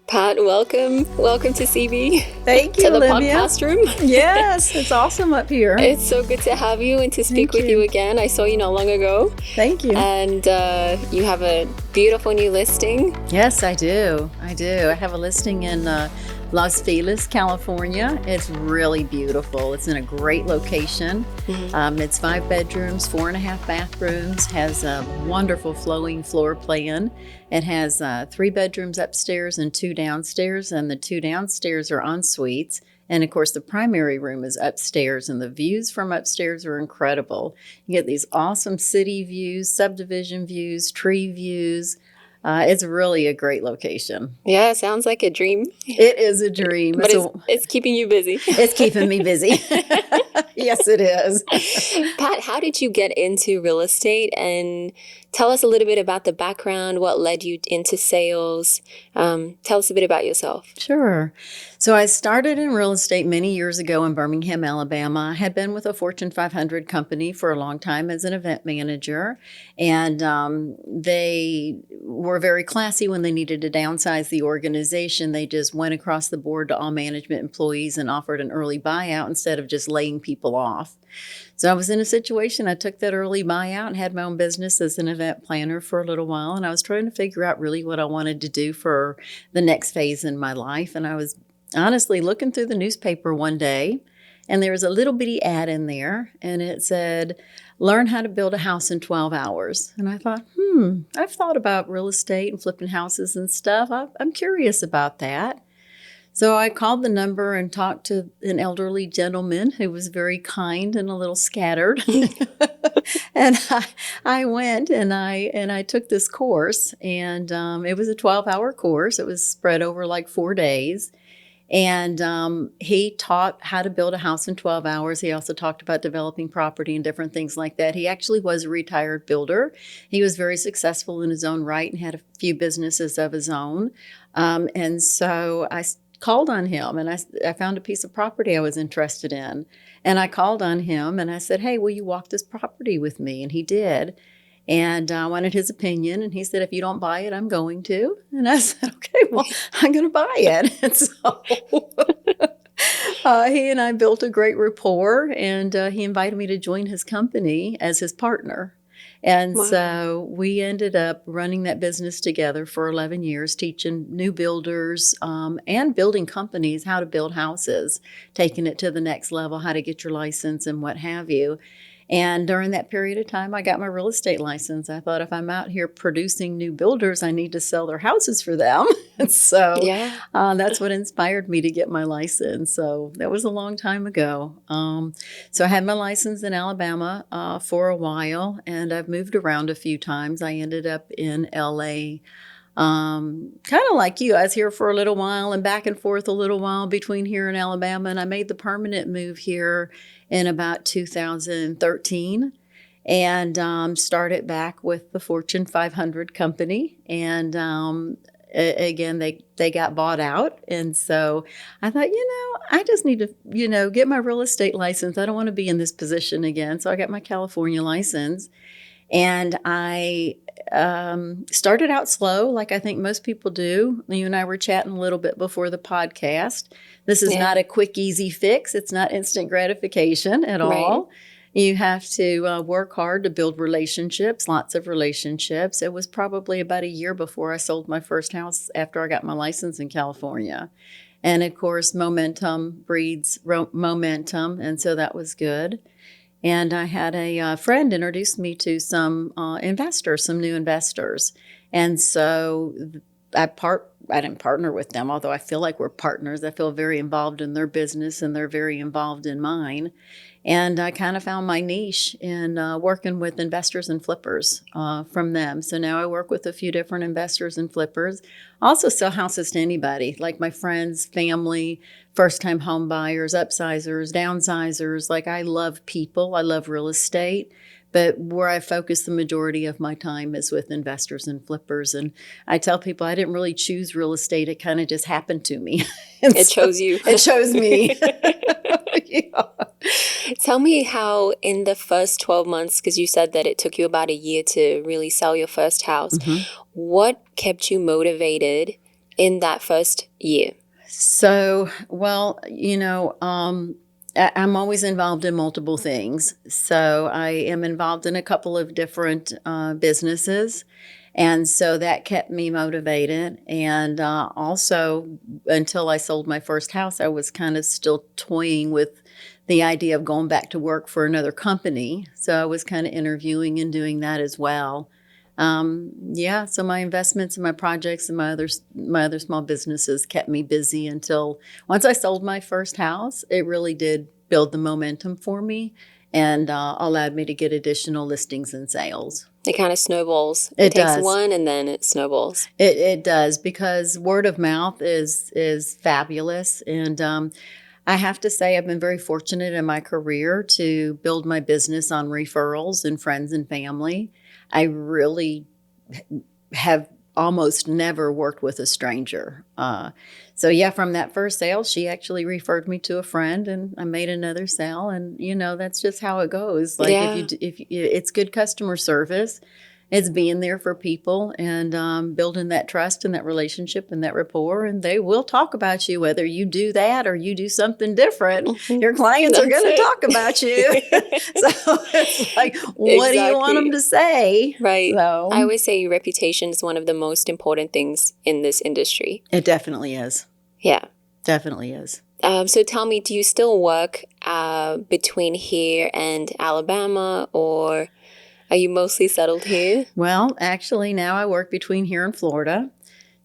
Pat, welcome. Welcome to CB. Thank you, to the Olivia. podcast room. Yes, it's awesome up here. It's so good to have you and to speak with you again. I saw you not long ago. Thank you. And you have a beautiful new listing. Yes, I do. I have a listing in Los Feliz, California. It's really beautiful. It's in a great location. Mm-hmm. It's 5 bedrooms, 4.5 bathrooms, has a wonderful flowing floor plan. It has 3 bedrooms upstairs and 2 downstairs, and the 2 downstairs are en suites. And of course, the primary room is upstairs, and the views from upstairs are incredible. You get these awesome city views, subdivision views, tree views. It's really a great location. Yeah, sounds like a dream. It is a dream. But it's keeping you busy. It's keeping me busy. Yes, it is. Pat, how did you get into real estate? And tell us a little bit about the background, what led you into sales. Tell us a bit about yourself. Sure. So I started in real estate many years ago in Birmingham, Alabama. I had been with a Fortune 500 company for a long time as an event manager. And they were very classy when they needed to downsize the organization. They just went across the board to all management employees and offered an early buyout instead of just laying people off. So I was in a situation, I took that early buyout and had my own business as an event planner for a little while. And I was trying to figure out really what I wanted to do for the next phase in my life. And I was honestly looking through the newspaper one day, and there was a little bitty ad in there, and it said, learn how to build a house in 12 hours. And I thought, I've thought about real estate and flipping houses and stuff. I'm curious about that. So I called the number and talked to an elderly gentleman who was very kind and a little scattered. And I went and I took this course, and it was a 12-hour course. It was spread over like 4 days. And he taught how to build a house in 12 hours. He also talked about developing property and different things like that. He actually was a retired builder. He was very successful in his own right and had a few businesses of his own. And so I called on him, and I found a piece of property I was interested in. And I called on him and I said, hey, will you walk this property with me? And he did. And I wanted his opinion. And he said, if you don't buy it, I'm going to. And I said, okay, well, I'm going to buy it. And so he and I built a great rapport, and he invited me to join his company as his partner. And Wow. So we ended up running that business together for 11 years, teaching new builders and building companies how to build houses, taking it to the next level, how to get your license and what have you. And during that period of time, I got my real estate license. I thought, if I'm out here producing new builders, I need to sell their houses for them. And so that's what inspired me to get my license. So that was a long time ago. So I had my license in Alabama for a while, and I've moved around a few times. I ended up in LA. Kind of like you, I was here for a little while and back and forth a little while between here and Alabama. And I made the permanent move here in about 2013 and started back with the Fortune 500 company. And again, they got bought out. And so I thought, I just need to, get my real estate license. I don't want to be in this position again. So I got my California license. And I started out slow, like I think most people do. You and I were chatting a little bit before the podcast. This is not a quick, easy fix. It's not instant gratification at all. You have to work hard to build relationships, lots of relationships. It was probably about a year before I sold my first house after I got my license in California. And of course, momentum breeds momentum. And so that was good. And I had a friend introduce me to some investors, some new investors. And so I didn't partner with them, although I feel like we're partners. I feel very involved in their business, and they're very involved in mine. And I kind of found my niche in working with investors and flippers from them. So now I work with a few different investors and flippers. I also sell houses to anybody, like my friends, family, first-time home buyers, upsizers, downsizers. Like, I love people. I love real estate. But where I focus the majority of my time is with investors and flippers. And I tell people I didn't really choose real estate. It kind of just happened to me. It chose you. It chose me. Yeah. Tell me how in the first 12 months, because you said that it took you about a year to really sell your first house, what kept you motivated in that first year? So, well, I'm always involved in multiple things. So I am involved in a couple of different businesses. And so that kept me motivated. And also, until I sold my first house, I was kind of still toying with the idea of going back to work for another company. So I was kind of interviewing and doing that as well. Yeah, so my investments and my projects and my other small businesses kept me busy until once I sold my first house. It really did build the momentum for me and allowed me to get additional listings and sales. It kind of snowballs. It It takes does. one and then it snowballs. It does because word of mouth is fabulous, and I have to say I've been very fortunate in my career to build my business on referrals and friends and family. I really have almost never worked with a stranger. So yeah, from that first sale, she actually referred me to a friend, and I made another sale, and that's just how it goes. Like Yeah. it's good customer service. It's being there for people and building that trust and that relationship and that rapport. And they will talk about you, whether you do that or you do something different. Mhm. Your clients are That's going to it. talk about you. So it's like, what do you want them Exactly. to say? Right. I So always say reputation is one of the most important things in this industry. it definitely is. Yeah. Definitely is. So tell me, do you still work between here and Alabama, or are you mostly settled here? Well, actually, now I work between here and Florida.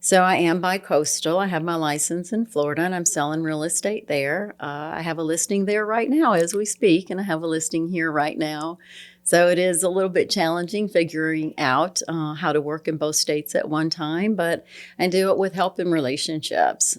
So I am bi-coastal. I have my license in Florida and I'm selling real estate there. I have a listing there right now as we speak, and I have a listing here right now. So it is a little bit challenging figuring out how to work in both states at one time, but I do it with help in relationships.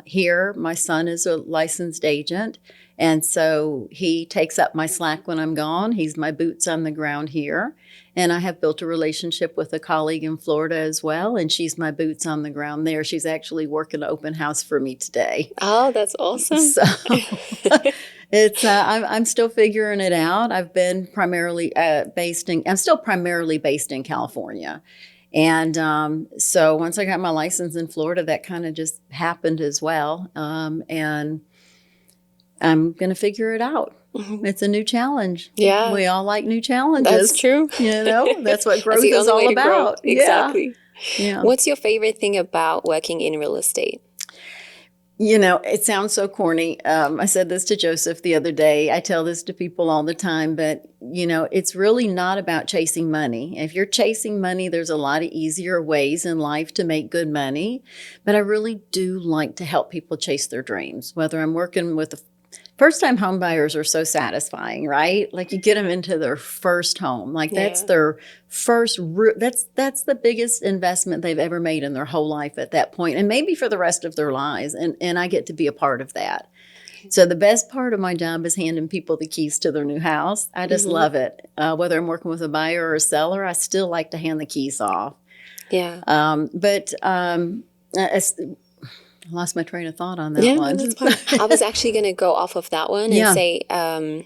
Here, my son is a licensed agent, and so he takes up my slack when I'm gone. He's my boots on the ground here. And I have built a relationship with a colleague in Florida as well, and she's my boots on the ground there. She's actually working an open house for me today. Oh, that's awesome. So it's I'm still figuring it out. I've been primarily I'm still primarily based in California. And so once I got my license in Florida, that kind of just happened as well. And I'm going to figure it out. It's a new challenge. Yeah. We all like new challenges. That's true. That's what growth That's the is only all way to grow. about. Exactly. Yeah. What's your favorite thing about working in real estate? It sounds so corny. I said this to Joseph the other day. I tell this to people all the time, but it's really not about chasing money. If you're chasing money, there's a lot of easier ways in life to make good money. But I really do like to help people chase their dreams, whether I'm working with first-time home buyers are so satisfying, right? Like you get them into their first home. Like that's their first, that's the biggest investment they've ever made in their whole life at that point, and maybe for the rest of their lives. And I get to be a part of that. So the best part of my job is handing people the keys to their new house. I just love it. Whether I'm working with a buyer or a seller, I still like to hand the keys off. Yeah. I lost my train of thought on that one. No, that's fine. I was actually going to go off of that one and say,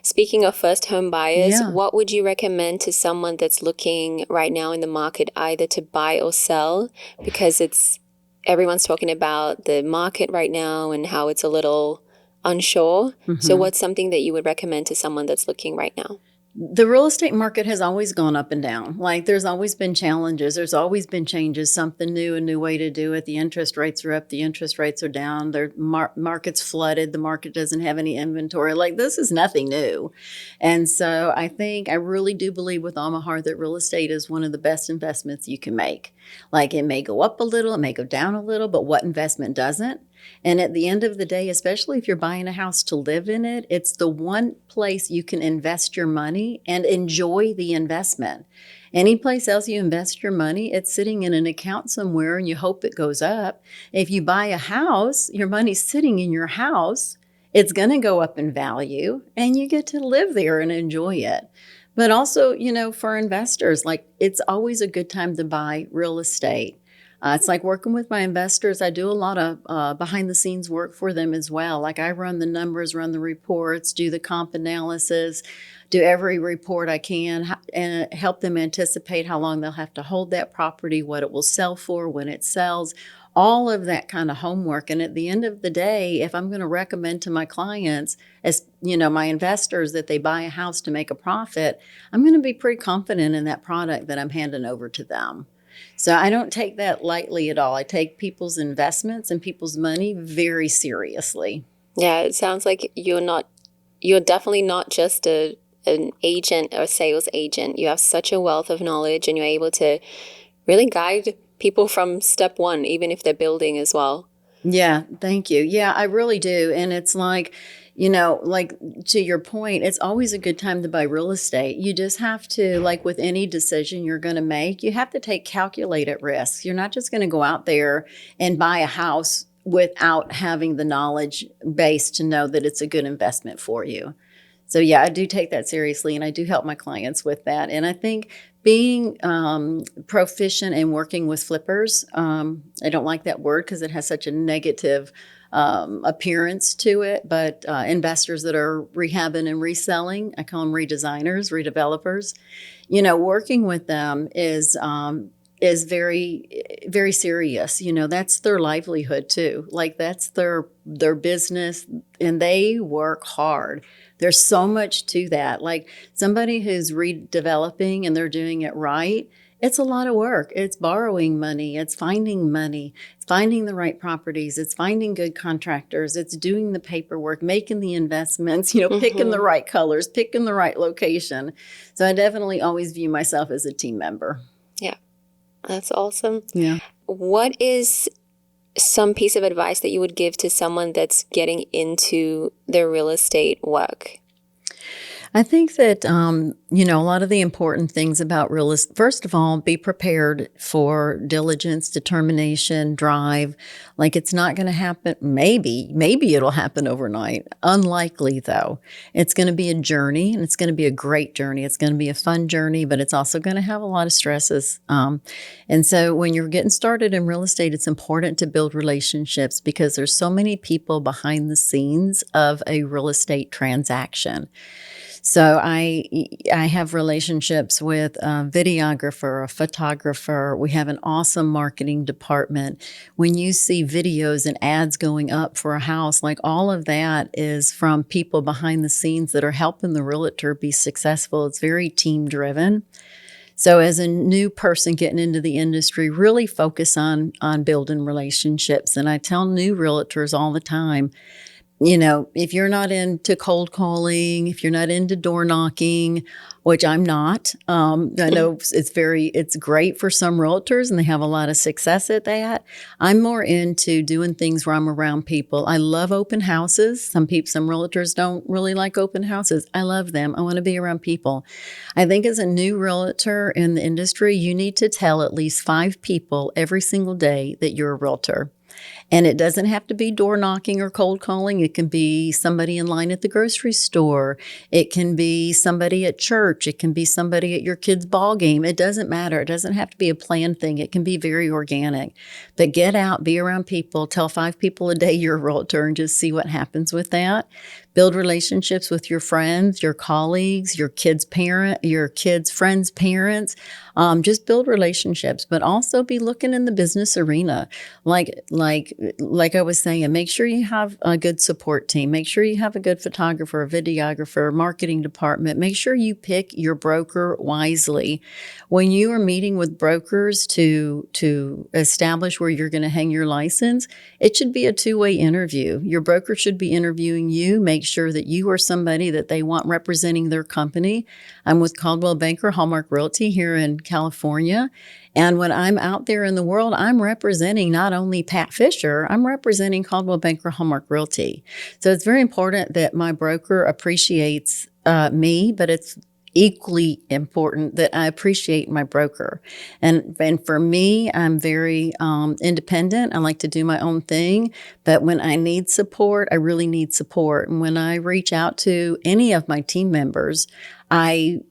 speaking of first home buyers, what would you recommend to someone that's looking right now in the market either to buy or sell? Because everyone's talking about the market right now and how it's a little unsure. So what's something that you would recommend to someone that's looking right now? The real estate market has always gone up and down. Like there's always been challenges. There's always been changes, something new, a new way to do it. The interest rates are up. The interest rates are down. Their market's flooded. The market doesn't have any inventory. Like this is nothing new. And so I really do believe with all my heart that real estate is one of the best investments you can make. Like it may go up a little, it may go down a little, but what investment doesn't? And at the end of the day, especially if you're buying a house to live in it, it's the one place you can invest your money and enjoy the investment. Any place else you invest your money, it's sitting in an account somewhere and you hope it goes up. If you buy a house, your money's sitting in your house. It's going to go up in value and you get to live there and enjoy it. But also, for investors, like it's always a good time to buy real estate. It's like working with my investors. I do a lot of behind the scenes work for them as well. Like I run the numbers, run the reports, do the comp analysis, do every report I can, and help them anticipate how long they'll have to hold that property, what it will sell for when it sells. all of that kind of homework. And at the end of the day, if I'm going to recommend to my clients, as my investors, that they buy a house to make a profit, I'm going to be pretty confident in that product that I'm handing over to them. So I don't take that lightly at all. I take people's investments and people's money very seriously. Yeah, it sounds like you're definitely not just an agent or sales agent. You have such a wealth of knowledge, and you're able to really guide people from step one, even if they're building as well. Yeah, thank you. Yeah, I really do. And it's like, like to your point, it's always a good time to buy real estate. You just have to, like with any decision you're going to make, you have to take calculated risks. You're not just going to go out there and buy a house without having the knowledge base to know that it's a good investment for you. So yeah, I do take that seriously, and I do help my clients with that. And I think being proficient in working with flippers, I don't like that word because it has such a negative appearance to it, but investors that are rehabbing and reselling, I call them redesigners, redevelopers, working with them is very, very serious. That's their livelihood too. Like that's their business, and they work hard. There's so much to that. Like somebody who's redeveloping and they're doing it right, it's a lot of work. It's borrowing money. It's finding money. It's finding the right properties. It's finding good contractors. It's doing the paperwork, making the investments, picking the right colors, picking the right location. So I definitely always view myself as a team member. Yeah. That's awesome. Yeah. What is some piece of advice that you would give to someone that's getting into their real estate work? I think that, a lot of the important things about real estate, first of all, be prepared for diligence, determination, drive. Like it's not going to happen. Maybe it'll happen overnight. Unlikely though. It's going to be a journey, and it's going to be a great journey. It's going to be a fun journey, but it's also going to have a lot of stresses. And so when you're getting started in real estate, it's important to build relationships because there's so many people behind the scenes of a real estate transaction. So I have relationships with a videographer, a photographer. We have an awesome marketing department. When you see videos and ads going up for a house, like all of that is from people behind the scenes that are helping the realtor be successful. It's very team driven. So as a new person getting into the industry, really focus on building relationships. And I tell new realtors all the time, if you're not into cold calling, if you're not into door knocking, which I'm not, I know it's great for some realtors and they have a lot of success at that. I'm more into doing things where I'm around people. I love open houses. Some realtors don't really like open houses. I love them. I want to be around people. I think as a new realtor in the industry, you need to tell at least 5 people every single day that you're a realtor. And it doesn't have to be door knocking or cold calling. It can be somebody in line at the grocery store. It can be somebody at church. It can be somebody at your kid's ball game. It doesn't matter. It doesn't have to be a planned thing. It can be very organic. But get out, be around people, tell 5 people a day you're a realtor and just see what happens with that. Build relationships with your friends, your colleagues, your kids' friends' parents. Just build relationships, but also be looking in the business arena. Like I was saying, make sure you have a good support team. Make sure you have a good photographer, a videographer, marketing department. Make sure you pick your broker wisely. When you are meeting with brokers to establish where you're going to hang your license, it should be a 2-way interview. Your broker should be interviewing you. Make sure that you are somebody that they want representing their company. I'm with Coldwell Banker Hallmark Realty here in California. And when I'm out there in the world, I'm representing not only Pat Fisher, I'm representing Coldwell Banker Hallmark Realty. So it's very important that my broker appreciates me, but it's equally important that I appreciate my broker. And for me, I'm very independent. I like to do my own thing. But when I need support, I really need support. And when I reach out to any of my team members, I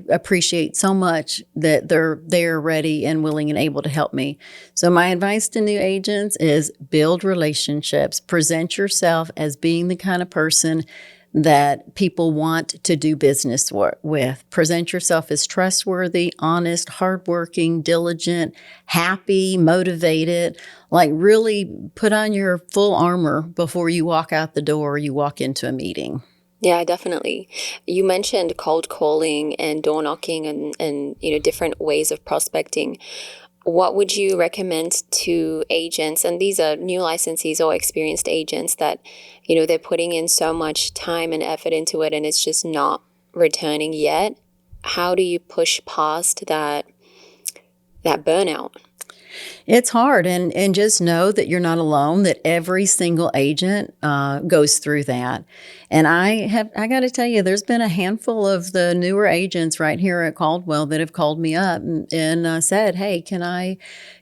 appreciate so much that they're ready and willing and able to help me. So my advice to new agents is build relationships, present yourself as being the kind of person that people want to do business with. Present yourself as trustworthy, honest, hardworking, diligent, happy, motivated. Like really put on your full armor before you walk out the door or you walk into a meeting. Yeah, definitely. You mentioned cold calling and door knocking and different ways of prospecting. What would you recommend to agents, and these are new licensees or experienced agents that, they're putting in so much time and effort into it and it's just not returning yet? How do you push past that burnout? It's hard, and just know that you're not alone, that every single agent goes through that. And I got to tell you, there's been a handful of the newer agents right here at Caldwell that have called me up and said, hey, can I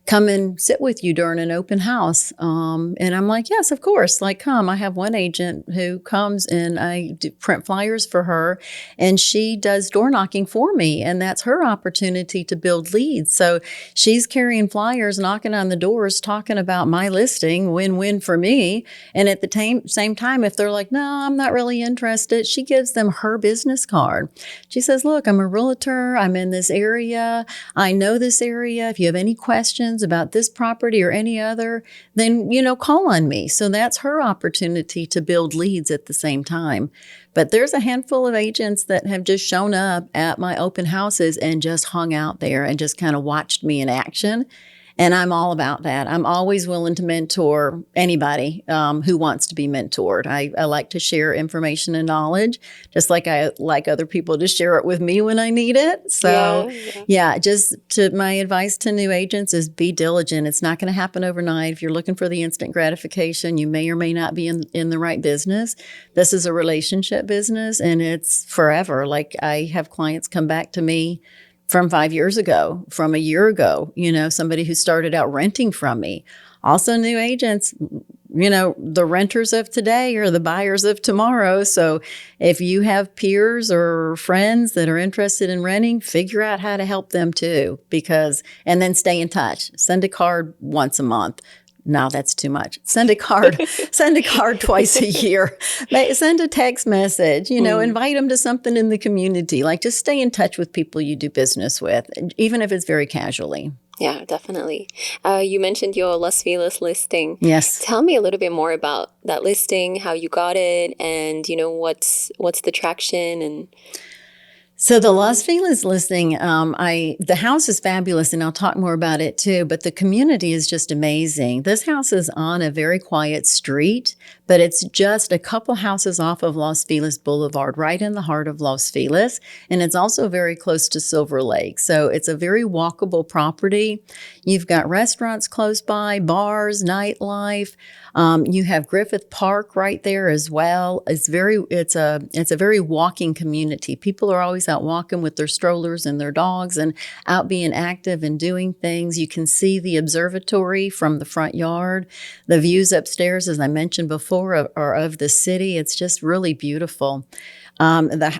come and sit with you during an open house? And I'm like, yes, of course. Like, come. I have one agent who comes and I print flyers for her and she does door knocking for me. And that's her opportunity to build leads. So she's carrying flyers, knocking on the doors, talking about my listing, win-win for me. And at the same time, if they're like, no, I'm not really interested, she gives them her business card. She says, look, I'm a realtor. I'm in this area. I know this area. If you have any questions about this property or any other, then, call on me. So that's her opportunity to build leads at the same time. But there's a handful of agents that have just shown up at my open houses and just hung out there and just kind of watched me in action. And I'm all about that. I'm always willing to mentor anybody who wants to be mentored. I like to share information and knowledge, just like I like other people to share it with me when I need it. So just my advice to new agents is be diligent. It's not going to happen overnight. If you're looking for the instant gratification, you may or may not be in the right business. This is a relationship business and it's forever. Like I have clients come back to me from 5 years ago, from a year ago, somebody who started out renting from me. Also new agents, the renters of today are the buyers of tomorrow. So if you have peers or friends that are interested in renting, figure out how to help them too, and then stay in touch. Send a card once a month. No, that's too much. Send a card twice a year. Send a text message, invite them to something in the community. Like just stay in touch with people you do business with, even if it's very casually. Yeah, definitely. You mentioned your Las Feliz listing. Yes. Tell me a little bit more about that listing, how you got it, and what's the traction and. So the Las Feliz listing, the house is fabulous, and I'll talk more about it too, but the community is just amazing. This house is on a very quiet street, but it's just a couple houses off of Las Feliz Boulevard, right in the heart of Las Feliz, and it's also very close to Silver Lake. So it's a very walkable property. You've got restaurants close by, bars, nightlife. You have Griffith Park right there as well. It's a very walking community. People are always out walking with their strollers and their dogs and out being active and doing things. You can see the observatory from the front yard. The views upstairs, as I mentioned before, are of the city. It's just really beautiful. The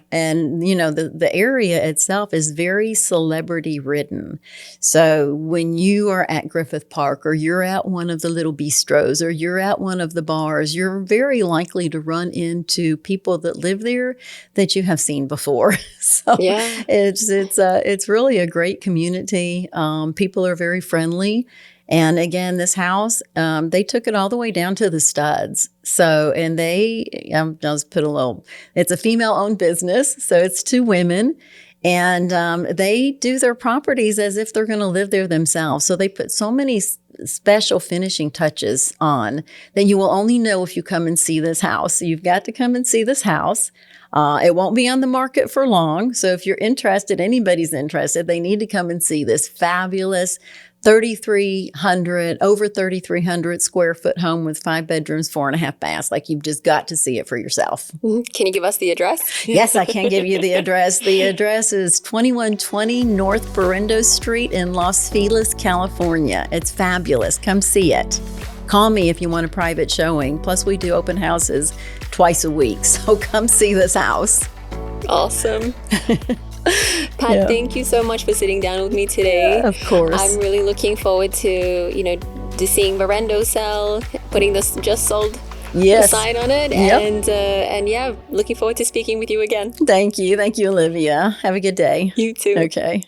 area itself is very celebrity ridden. So when you are at Griffith Park or you're at one of the little bistros or you're at one of the bars, you're very likely to run into people that live there that you have seen before. So it's really a great community. People are very friendly. And again, this house, they took it all the way down to the studs. So, and I'll just put it's a female-owned business, so it's 2 women. And they do their properties as if they're going to live there themselves. So they put so many special finishing touches on that you will only know if you come and see this house. So you've got to come and see this house. It won't be on the market for long. So if you're interested, anybody's interested, they need to come and see this fabulous over 3,300 square foot home with 5 bedrooms, 4.5 baths. Like you've just got to see it for yourself. Can you give us the address? Yes, I can give you the address. The address is 2120 North Berendo Street in Los Feliz, California. It's fabulous. Come see it. Call me if you want a private showing. Plus, we do open houses twice a week. So come see this house. Awesome. Pat, thank you so much for sitting down with me today. Yeah, of course. I'm really looking forward to, to seeing Berendo sell, putting this just sold sign on it. Yep. And yeah, looking forward to speaking with you again. Thank you, Olivia. Have a good day. You too. Okay.